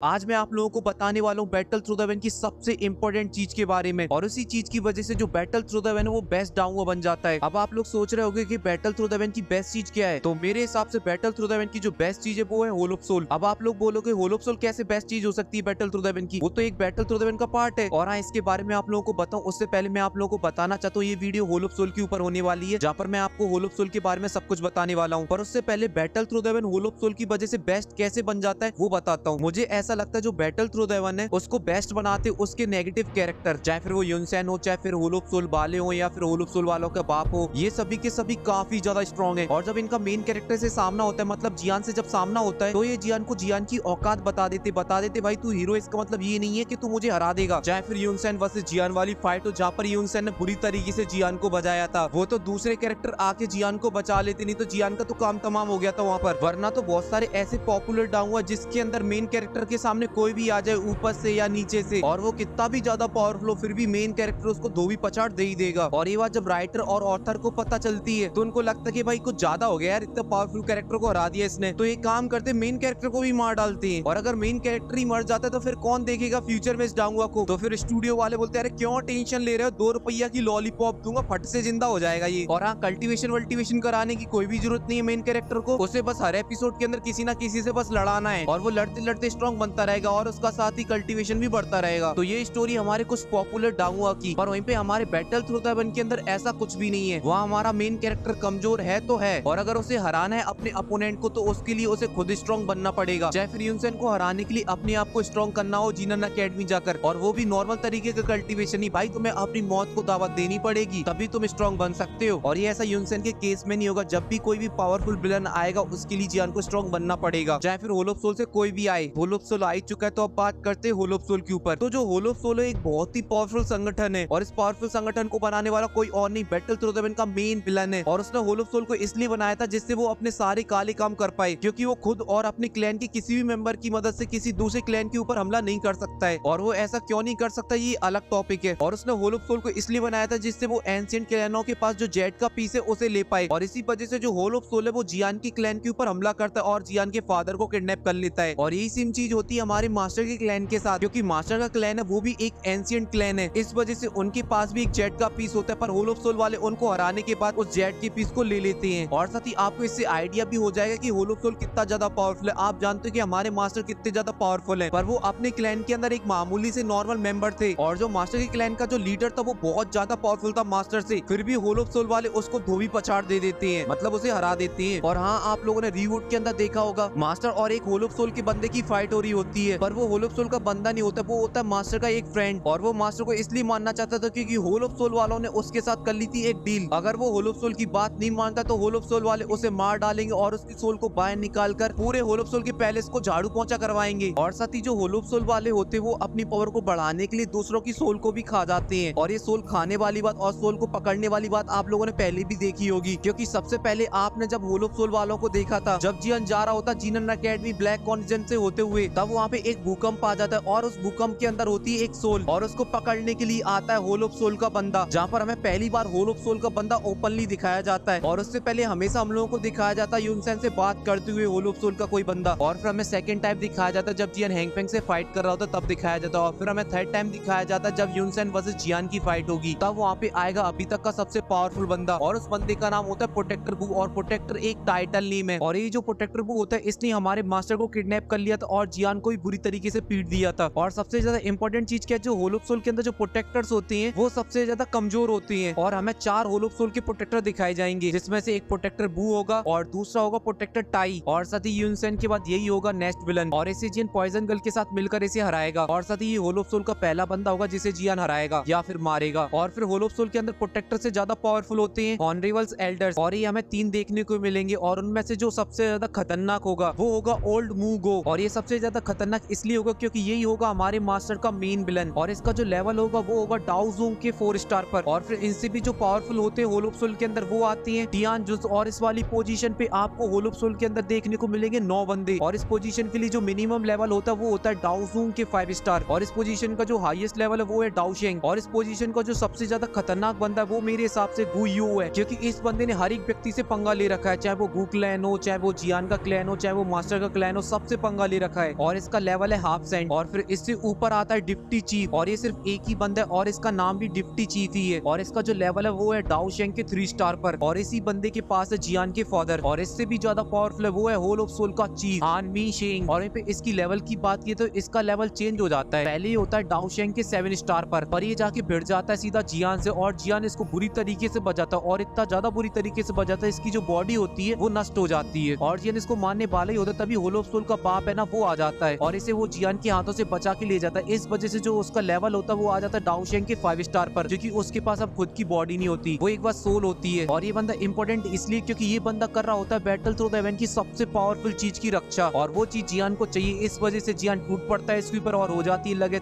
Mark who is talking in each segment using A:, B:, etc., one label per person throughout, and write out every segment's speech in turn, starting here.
A: आज मैं आप लोगों को बताने वाला हूँ बैटल थ्रू द वेन की सबसे इंपॉर्टेंट चीज के बारे में, और उसी चीज की वजह से जो बैटल थ्रू द वेन है वो बेस्ट डाउनवा बन जाता है। अब आप लोग सोच रहे होंगे कि बैटल थ्रू द वेन की बेस्ट चीज क्या है, तो मेरे हिसाब से बैटल थ्रू द वेन की जो बेस्ट चीज है वो है होल ऑफ सोल। अब आप लोग बोलोगे होल ऑफ सोल कैसे बेस्ट चीज हो सकती है बैटल थ्रू द वेन की, वो तो एक बैटल थ्रू द वेन का पार्ट है। और हाँ, इसके बारे में आप लोगों को बताऊं उससे पहले मैं आप लोगों को बताना चाहता हूँ ये वीडियो होल ऑफ सोल के ऊपर होने वाली है, जहाँ पर मैं आपको होल ऑफ सोल के बारे में सब कुछ बताने वाला हूँ। पर उससे पहले battle through the vein hole of soul की वजह से बेस्ट कैसे बन जाता है वो बताता हूँ। मुझे ऐसा लगता है जो बैटल थ्रू द वन है उसको बेस्ट बनाते उसके नेगेटिव कैरेक्टर, चाहे फिर वो युनसेन हो, चाहे फिर होल ऑफ सोल वाले हो, या फिर होल ऑफ सोल वालों का बाप हो, ये सभी के सभी काफी ज्यादा स्ट्रॉन्ग है। और जब इनका मेन कैरेक्टर से सामना होता है, मतलब जियान से जब सामना होता है, तो ये जियान को जियान की औकात बता देते भाई तू हीरो, इसका मतलब ये नहीं है कि तू मुझे हरा देगा। चाहे फिर युनसेन वर्सेस जियान वाली फाइट हो, जहाँ पर युनसेन ने बुरी तरीके से जियान को बचाया था, वो तो दूसरे कैरेक्टर आके जियान को बचा लेते, नहीं तो जियान का तो काम तमाम हो गया था वहाँ पर। वरना तो बहुत सारे ऐसे पॉपुलर डाउन हुआ जिसके अंदर मेन कैरेक्टर के सामने कोई भी आ जाए ऊपर से या नीचे से, और वो कितना भी ज्यादा पावरफुल हो, फिर भी मेन कैरेक्टर उसको धोबी पछाड़ दे ही देगा। और ये बात जब राइटर और ऑथर को पता चलती है तो उनको लगता है कि भाई कुछ ज्यादा हो गया यार, इतना पावरफुल कैरेक्टर को हरा दिया इसने, तो ये काम करते मेन कैरेक्टर को भी मार डालते हैं। और अगर मेन कैरेक्टर ही मर जाता है तो फिर कौन देखेगा फ्यूचर में इस डांगुआ को। तो फिर स्टूडियो वाले बोलते हैं अरे क्यों टेंशन ले रहे हो, 2 रुपया की लॉलीपॉप दूंगा, फट से जिंदा हो जाएगा ये। और हाँ, कल्टीवेशन वल्टीवेशन कराने की कोई भी जरूरत नहीं है मेन कैरेक्टर को, उसे बस हर एपिसोड के अंदर किसी ना किसी से बस लड़ाना है, और वो लड़ते लड़ते स्ट्रॉन्ग बनता रहेगा, और उसका साथ ही कल्टीवेशन भी बढ़ता रहेगा। तो ये स्टोरी हमारे कुछ पॉपुलर डांगुआ की, पर वहीं पे हमारे बैटल थ्रू द वन के अंदर ऐसा कुछ भी नहीं है। वहाँ हमारा मेन कैरेक्टर कमजोर है तो है, और अगर उसे हराना है अपने अपोनेंट को तो उसके लिए उसे खुद स्ट्रॉन्ग बनना पड़ेगा। चाहे फिर युनसेन को हराने के लिए अपने आप को स्ट्रॉन्ग करना हो जीनन अकेडमी जाकर, और वो भी नॉर्मल तरीके का कल्टीवेशन ही, भाई तुम्हें अपनी मौत को दावत देनी पड़ेगी तभी तुम स्ट्रॉन्ग बन सकते हो। और ये ऐसा युनसेन के केस में नहीं होगा, जब भी कोई भी पावरफुल विलन आएगा उसके लिए जियान को स्ट्रॉन्ग बनना पड़ेगा, चाहे फिर होल ऑफ सोल से कोई भी आए। होल ऑफ सोल आ ही चुका है तो अब बात करते हैं होल ऑफ सोल के ऊपर। तो जो होल ऑफ सोल है एक बहुत ही पावरफुल संगठन है, और इस पावरफुल संगठन को बनाने वाला कोई और नहीं बैटल थ्रू द वन का मेन विलन है। और उसने होल ऑफ सोल को इसलिए बनाया था जिससे वो अपने सारे काले काम कर पाए, क्योंकि वो खुद और अपने क्लैन के किसी भी मेंबर की मदद से किसी दूसरे क्लैन के ऊपर हमला नहीं कर सकता है, और वो ऐसा क्यों नहीं कर सकता ये अलग टॉपिक है। और उसने होल ऑफ सोल को इसलिए बनाया था जिससे वो एंशिएंट क्लैनों के पास जो जेट का पीस है उसे ले पाए, और इसी वजह से जो होल ऑफ सोल है वो जियान की क्लैन के ऊपर हमला करता है और जियान के फादर को किडनैप कर लेता है। और यही सेम चीज होती है हमारे मास्टर के क्लैन के साथ, क्योंकि मास्टर का क्लैन है वो भी एक एंशिएंट क्लैन है, इस वजह से उनके पास भी एक जेट का पीस होता है, पर होल ऑफ सोल वाले उनको हराने के बाद उस जेट के पीस को ले लेते हैं। और साथ ही आपको इससे आइडिया भी हो जाएगा कि होल ऑफ सोल कितना ज्यादा पावरफुल है। आप जानते हो कि हमारे मास्टर कितने ज्यादा पावरफुल है, पर वो अपने क्लैन के अंदर एक मामूली से नॉर्मल मेंबर थे, और जो मास्टर के क्लैन का जो लीडर था वो बहुत ज्यादा पावरफुल था मास्टर से, फिर भी होल ऑफ सोल वाले उसको धोबी पछाड़ दे देते हैं, मतलब उसे हरा देते हैं। और हाँ, आप लोगों ने रीवुड के अंदर देखा होगा मास्टर और एक होल ऑफ सोल के बंदे की फाइट हो रही होती है, पर वो होल ऑफ सोल का बंदा नहीं होता, वो होता है मास्टर का एक फ्रेंड। और वो मास्टर को इसलिए मानना चाहता था क्योंकि होल ऑफ सोल वालों ने उसके साथ कर ली थी एक डील, अगर वो होल ऑफ सोल की बात नहीं मानता तो होल ऑफ सोल वाले उसे मार डालेंगे और उसकी सोल को बाहर निकाल कर पूरे होल ऑफ सोल के पैलेस को झाड़ू पोंछा करवाएंगे। और साथ ही जो होल ऑफ सोल वाले होते वो अपनी पावर को बढ़ाने के लिए दूसरों की सोल को भी खा जाते हैं, और ये सोल खाने वाली बात और सोल को पकड़ने वाली बात आप लोगों ने पहले भी देखी होगी, क्योंकि सबसे पहले आपने जब होल ऑफ सोल वालों को देखा था, जब जियान जा रहा होता जीनन अकेडमी ब्लैक कॉन्टिजेंट से होते हुए, तब वहाँ पे एक भूकंप आ जाता है, और उस भूकंप के अंदर होती है एक सोल, और उसको पकड़ने के लिए आता है होल ऑफ सोल का बंदा, जहाँ पर हमें पहली बार होल ऑफ सोल का बंदा ओपनली दिखाया जाता है। और उससे पहले हमेशा हम लोगों को दिखाया जाता है युनसेन से बात करते हुए होल ऑफ सोल का कोई बंदा, और फिर हमें सेकंड टाइम दिखाया जाता है जब जियान हैंगफेंग से फाइट कर रहा होता तब दिखाया जाता है, और फिर हमें थर्ड टाइम दिखाया जाता है जब युनसेन वर्सेस जियान की फाइट होगी, तब वहाँ पे आएगा अभी तक का सबसे पावरफुल बंदा, और उस बंदे का नाम होता है प्रोटेक्टर बू, और प्रोटेक्टर एक टाइटल नेम है। और ये जो प्रोटेक्टर बू होता है इसने हमारे मास्टर को किडनैप कर लिया था और जियान को भी बुरी तरीके से पीट दिया था। और सबसे ज्यादा इंपॉर्टेंट चीज क्या है, जो होल ऑफ सोल के अंदर जो प्रोटेक्टर्स होते हैं वो सबसे ज्यादा कमजोर होते हैं, और हमें 4 होल ऑफ सोल के प्रोटेक्टर दिखाए जाएंगे, जिसमें से एक प्रोटेक्टर बू होगा, और दूसरा होगा प्रोटेक्टर टाई, और साथ ही युनसेन के बाद यही होगा नेक्स्ट विलन, और इसे जियान पॉइजन गर्ल के साथ मिलकर इसे हराएगा, और साथ ही ये होल ऑफ सोल का पहला बंदा होगा जिसे जियान हराएगा या फिर मारेगा। और फिर होल ऑफ सोल के अंदर प्रोटेक्टर से ज्यादा पावरफुल होते हैं ऑनरेबल्स एल्डर्स, और ये हमें 3 देखने को मिलेंगे, और उनमें से जो सबसे ज्यादा खतरनाक होगा वो होगा ओल्ड मूगो, और ये सबसे ज्यादा खतरनाक इसलिए होगा क्योंकि यही होगा हमारे मास्टर का मेन विलन, और इसका जो लेवल होगा वो होगा डाउजोंग के 4 स्टार पर। और फिर इनसे भी जो पावरफुल होते हैं होल ऑफ सोल के अंदर वो आती हैं टियान जुस, और इस वाली पोजीशन पे आपको होल ऑफ सोल के अंदर देखने को मिलेंगे 9 बंदे, और इस पोजीशन के लिए जो मिनिमम लेवल होता है वो होता है डाउजोंग के 5 स्टार, और इस पोजीशन का जो हाईएस्ट लेवल है वो है डाउशेंग, और इस पोजीशन का जो सबसे ज्यादा खतरनाक बंदा है वो मेरे हिसाब से गु यू है, क्योंकि इस बंदे ने हर एक व्यक्ति से पंगा ले रखा है, चाहे वो गु क्लैन हो, चाहे वो जियान का क्लैन हो, चाहे वो मास्टर का क्लैन हो, सबसे पंगा ले रखा है। और इसका लेवल है हाफ सेंट। और फिर इससे ऊपर आता है डिप्टी चीफ और ये सिर्फ एक ही बंदा है और इसका नाम भी डिप्टी चीफ ही है और इसका जो लेवल है वो है डाओ शेंग के 3 स्टार पर और इसी बंदे के पास है जियान के फादर और इससे भी ज्यादा पावरफुल है वो है होल ऑफ सोल का चीफ आन मी शेंग। और पे इसकी लेवल की बात की तो इसका लेवल चेंज हो जाता है। पहले ये होता है डाओ शेंग के 7 स्टार पर ये जाके भिड़ जाता है सीधा जियान से और जियान इसको बुरी तरीके से बचाता है और इतना ज्यादा बुरी तरीके से बचाता है इसकी जो बॉडी होती है वो नष्ट हो जाती है और जियान इसको मारने वाला ही होता है। तभी होल ऑफ सोल का बाप है ना वो आ जाता है और इसे वो जियान के हाथों से बचा के ले जाता है। इस वजह से जो उसका लेवल होता है वो आ जाता है डाओ शेंग के 5 स्टार पर, जो कि उसके पास अब खुद की बॉडी नहीं होती, वो एक बार सोल होती है। और ये बंदा इंपॉर्टेंट इसलिए क्योंकि ये बंदा कर रहा होता है बैटल थ्रू द हेवन की सबसे पावरफुल चीज की रक्षा और वो चीज जियान को चाहिए। इस वजह से जियान टूट पड़ता है इसके ऊपर और हो जाती है लगे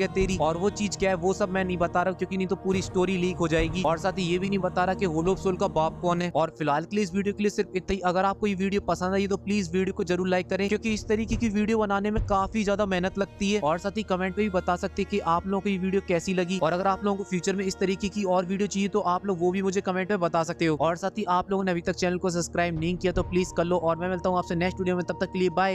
A: तेरी। और वो चीज क्या है वो सब मैं नहीं बता रहा क्योंकि नहीं तो पूरी स्टोरी लीक हो जाएगी। और साथ ही ये भी नहीं बता रहा कि होल ऑफ सोल का बाप कौन है। और फिलहाल के लिए इस वीडियो के लिए सिर्फ इतना ही। अगर आपको ये वीडियो पसंद आई तो प्लीज वीडियो को जरूर लाइक करें क्योंकि इस तरीके की वीडियो बनाने में काफी ज्यादा मेहनत लगती है। और साथ ही कमेंट में भी बता सकते हैं कि आप लोगों को ये वीडियो कैसी लगी और अगर आप लोगों को फ्यूचर में इस तरीके की और वीडियो चाहिए तो आप लोग वो भी मुझे कमेंट में बता सकते हो। और साथ ही आप लोगों ने अभी तक चैनल को सब्सक्राइब नहीं किया तो प्लीज कर लो और मैं मिलता हूँ आपसे नेक्स्ट वीडियो में, तब तक के लिए बाय।